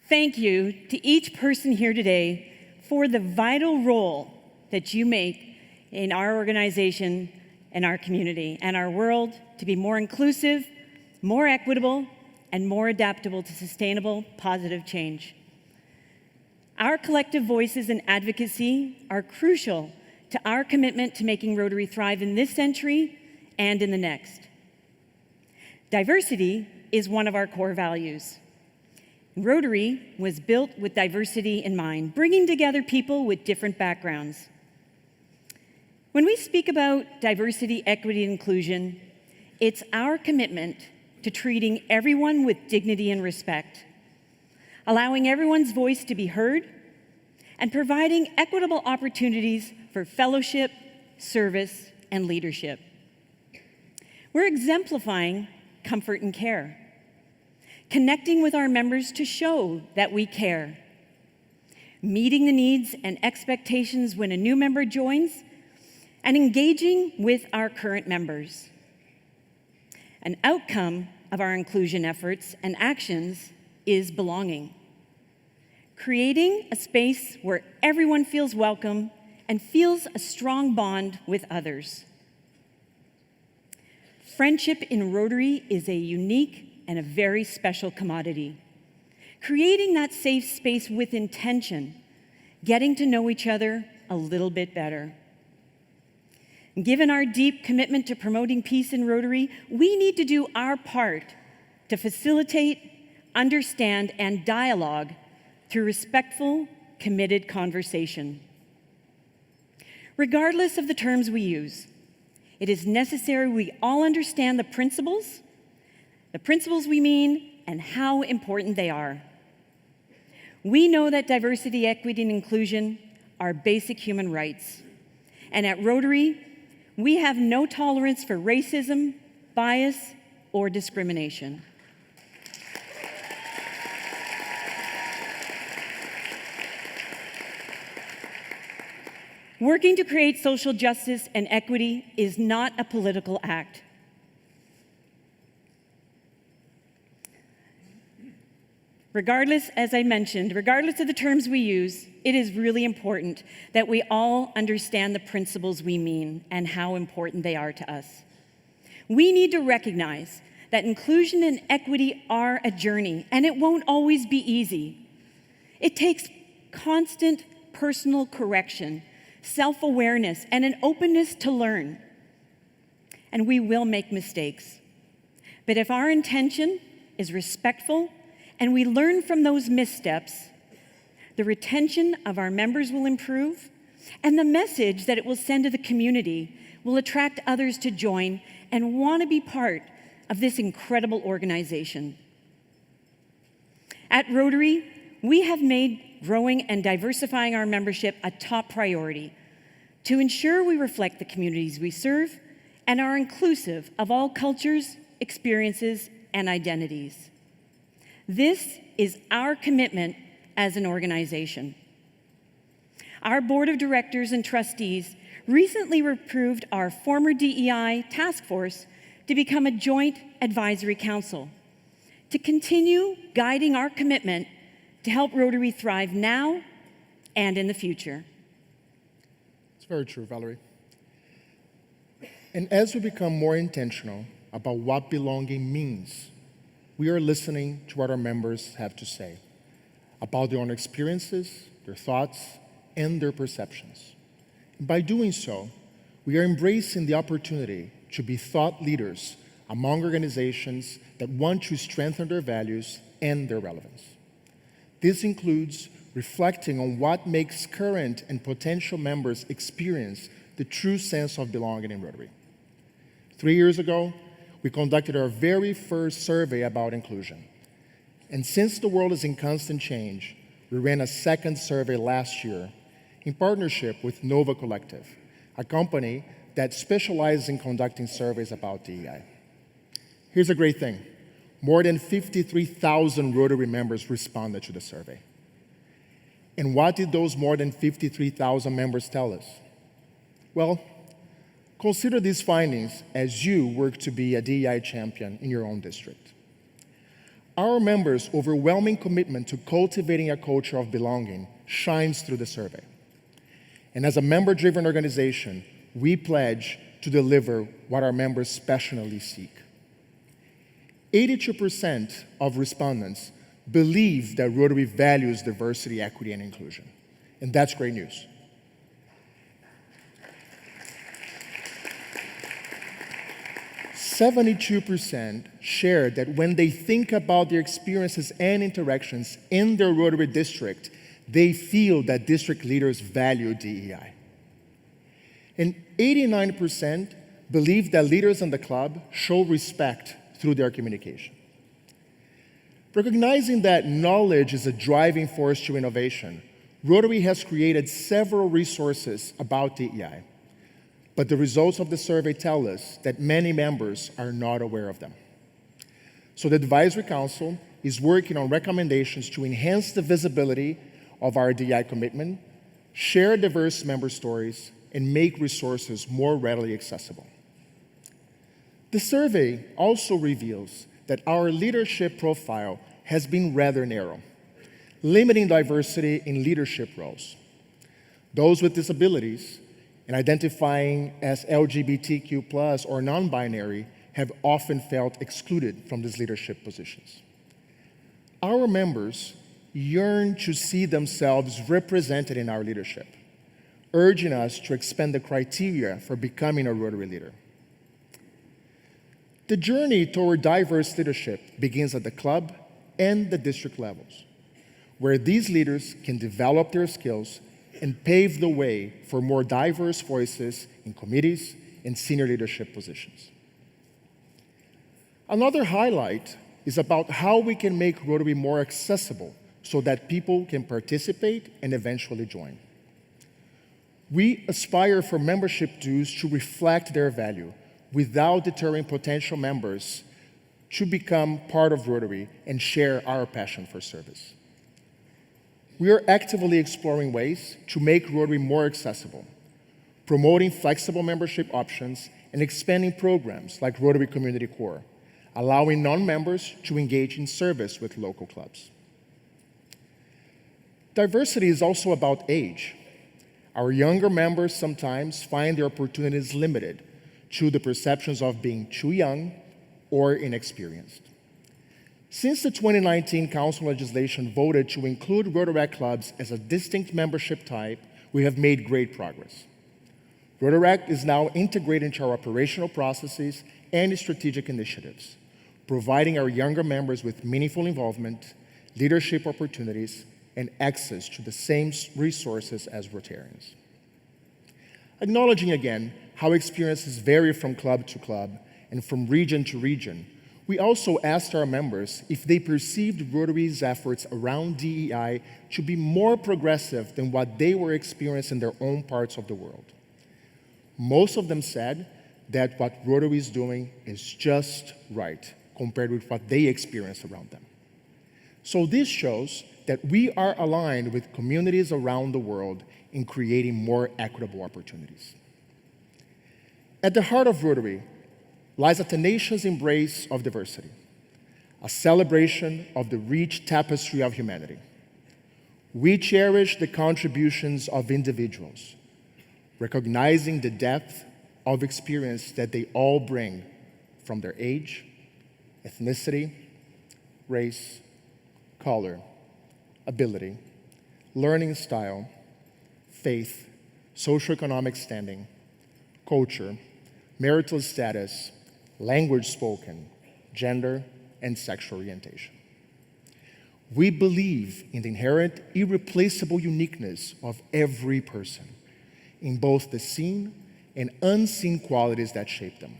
Thank you to each person here today for the vital role that you make in our organization and our community and our world to be more inclusive, more equitable, and more adaptable to sustainable, positive change. Our collective voices and advocacy are crucial to our commitment to making Rotary thrive in this century and in the next. Diversity is one of our core values. Rotary was built with diversity in mind, bringing together people with different backgrounds. When we speak about diversity, equity, and inclusion, it's our commitment to treating everyone with dignity and respect, allowing everyone's voice to be heard, and providing equitable opportunities for fellowship, service, and leadership. We're exemplifying comfort and care, connecting with our members to show that we care, meeting the needs and expectations when a new member joins, and engaging with our current members. An outcome of our inclusion efforts and actions is belonging, creating a space where everyone feels welcome and feels a strong bond with others. Friendship in Rotary is a unique and a very special commodity. Creating that safe space with intention, getting to know each other a little bit better. Given our deep commitment to promoting peace in Rotary, we need to do our part to facilitate, understand, and dialogue through respectful, committed conversation. Regardless of the terms we use, it is necessary we all understand the principles we mean, and how important they are. We know that diversity, equity, and inclusion are basic human rights. And at Rotary, we have no tolerance for racism, bias, or discrimination. Working to create social justice and equity is not a political act. Regardless, as I mentioned, regardless of the terms we use, it is really important that we all understand the principles we mean and how important they are to us. We need to recognize that inclusion and equity are a journey, and it won't always be easy. It takes constant personal correction, self-awareness, and an openness to learn. And we will make mistakes. But if our intention is respectful and we learn from those missteps, the retention of our members will improve, and the message that it will send to the community will attract others to join and want to be part of this incredible organization. At Rotary, we have made growing and diversifying our membership a top priority to ensure we reflect the communities we serve and are inclusive of all cultures, experiences, and identities. This is our commitment as an organization. Our board of directors and trustees recently approved our former DEI task force to become a joint advisory council to continue guiding our commitment to help Rotary thrive now and in the future. It's very true, Valarie. And as we become more intentional about what belonging means, we are listening to what our members have to say about their own experiences, their thoughts, and their perceptions. And by doing so, we are embracing the opportunity to be thought leaders among organizations that want to strengthen their values and their relevance. This includes reflecting on what makes current and potential members experience the true sense of belonging in Rotary. 3 years ago, we conducted our very first survey about inclusion. And since the world is in constant change, we ran a second survey last year in partnership with Nova Collective, a company that specializes in conducting surveys about DEI. Here's a great thing. More than 53,000 Rotary members responded to the survey. And what did those more than 53,000 members tell us? Well, consider these findings as you work to be a DEI champion in your own district. Our members' overwhelming commitment to cultivating a culture of belonging shines through the survey. And as a member-driven organization, we pledge to deliver what our members passionately seek. 82% of respondents believe that Rotary values diversity, equity, and inclusion. And that's great news. "72% shared that when they think about their experiences and interactions in their Rotary district, they feel that district leaders value DEI. And 89% believe that leaders in the club show respect through their communication. Recognizing that knowledge is a driving force to innovation, Rotary has created several resources about DEI, but the results of the survey tell us that many members are not aware of them. So the Advisory Council is working on recommendations to enhance the visibility of our DEI commitment, share diverse member stories, and make resources more readily accessible. The survey also reveals that our leadership profile has been rather narrow, limiting diversity in leadership roles. Those with disabilities and identifying as LGBTQ+ or non-binary have often felt excluded from these leadership positions. Our members yearn to see themselves represented in our leadership, urging us to expand the criteria for becoming a Rotary leader. The journey toward diverse leadership begins at the club and the district levels, where these leaders can develop their skills and pave the way for more diverse voices in committees and senior leadership positions. Another highlight is about how we can make Rotary more accessible so that people can participate and eventually join. We aspire for membership dues to reflect their value without deterring potential members to become part of Rotary and share our passion for service. We are actively exploring ways to make Rotary more accessible, promoting flexible membership options and expanding programs like Rotary Community Corps, allowing non-members to engage in service with local clubs. Diversity is also about age. Our younger members sometimes find their opportunities limited to the perceptions of being too young or inexperienced. Since the 2019 Council legislation voted to include Rotaract clubs as a distinct membership type, we have made great progress. Rotaract is now integrated into our operational processes and strategic initiatives, providing our younger members with meaningful involvement, leadership opportunities, and access to the same resources as Rotarians. Acknowledging again how experiences vary from club to club and from region to region, we also asked our members if they perceived Rotary's efforts around DEI to be more progressive than what they were experiencing in their own parts of the world. Most of them said that what Rotary is doing is just right compared with what they experience around them. So this shows that we are aligned with communities around the world in creating more equitable opportunities. At the heart of Rotary lies a tenacious embrace of diversity, a celebration of the rich tapestry of humanity. We cherish the contributions of individuals, recognizing the depth of experience that they all bring from their age, ethnicity, race, color, ability, learning style, faith, socioeconomic standing, culture, marital status, language spoken, gender, and sexual orientation. We believe in the inherent, irreplaceable uniqueness of every person, in both the seen and unseen qualities that shape them.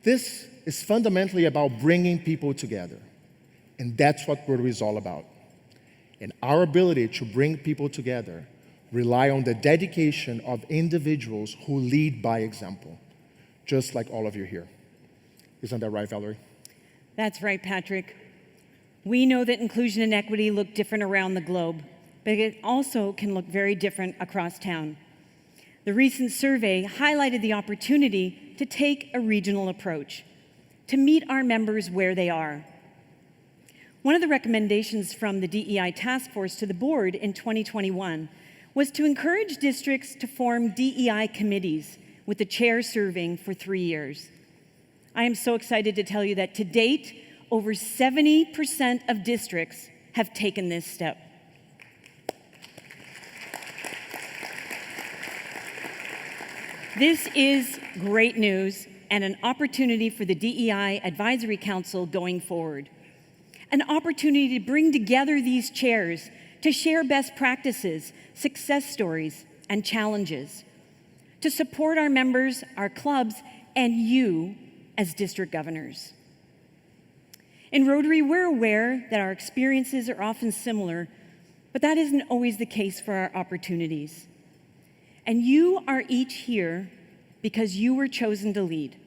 This is fundamentally about bringing people together, and that's what Rotary is all about. And our ability to bring people together rely on the dedication of individuals who lead by example, just like all of you here. Isn't that right, Valarie? That's right, Patrick. We know that inclusion and equity look different around the globe, but it also can look very different across town. The recent survey highlighted the opportunity to take a regional approach, to meet our members where they are. One of the recommendations from the DEI task force to the board in 2021 was to encourage districts to form DEI committees with the chair serving for 3 years. I am so excited to tell you that to date, over 70% of districts have taken this step. This is great news and an opportunity for the DEI Advisory Council going forward. An opportunity to bring together these chairs to share best practices, success stories, and challenges, to support our members, our clubs, and you as district governors. In Rotary, we're aware that our experiences are often similar, but that isn't always the case for our opportunities. And you are each here because you were chosen to lead,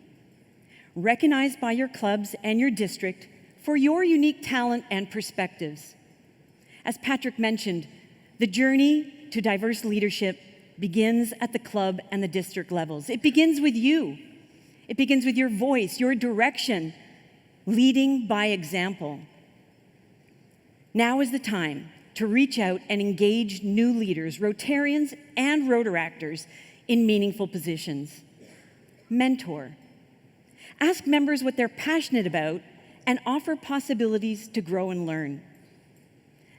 recognized by your clubs and your district for your unique talent and perspectives. As Patrick mentioned, the journey to diverse leadership begins at the club and the district levels. It begins with you. It begins with your voice, your direction, leading by example. Now is the time to reach out and engage new leaders, Rotarians and Rotaractors in meaningful positions. Mentor. Ask members what they're passionate about and offer possibilities to grow and learn.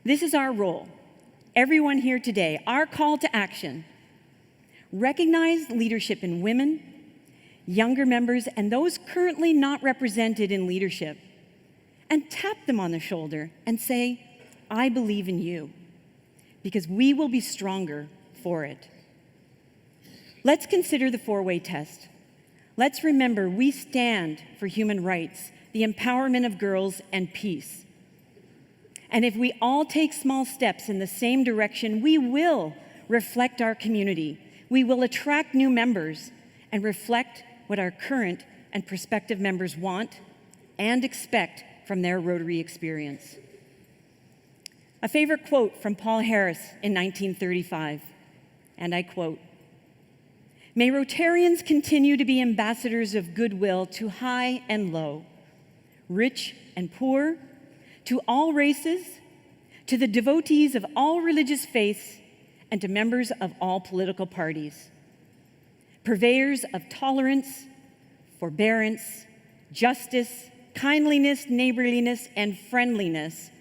This is our role. Everyone here today, our call to action. Recognize leadership in women, younger members, and those currently not represented in leadership. And tap them on the shoulder and say, I believe in you, because we will be stronger for it. Let's consider the four-way test. Let's remember we stand for human rights, the empowerment of girls, and peace. And if we all take small steps in the same direction, we will reflect our community. We will attract new members and reflect what our current and prospective members want and expect from their Rotary experience. A favorite quote from Paul Harris in 1935, and I quote, "May Rotarians continue to be ambassadors of goodwill to high and low, rich and poor, to all races, to the devotees of all religious faiths, and to members of all political parties. Purveyors of tolerance, forbearance, justice, kindliness, neighborliness, and friendliness,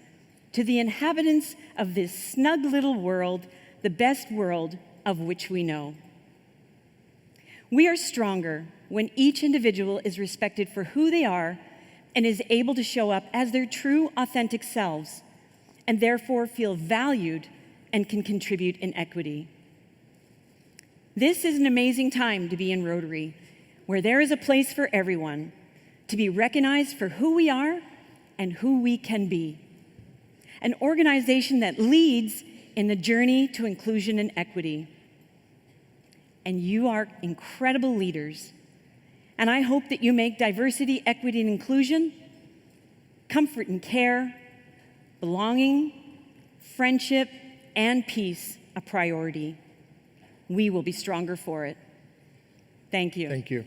to the inhabitants of this snug little world, the best world of which we know." We are stronger when each individual is respected for who they are and is able to show up as their true, authentic selves, and therefore feel valued and can contribute in equity. This is an amazing time to be in Rotary, where there is a place for everyone to be recognized for who we are and who we can be. An organization that leads in the journey to inclusion and equity. And you are incredible leaders. And I hope that you make diversity, equity, and inclusion, comfort and care, belonging, friendship, and peace a priority. We will be stronger for it. Thank you. Thank you.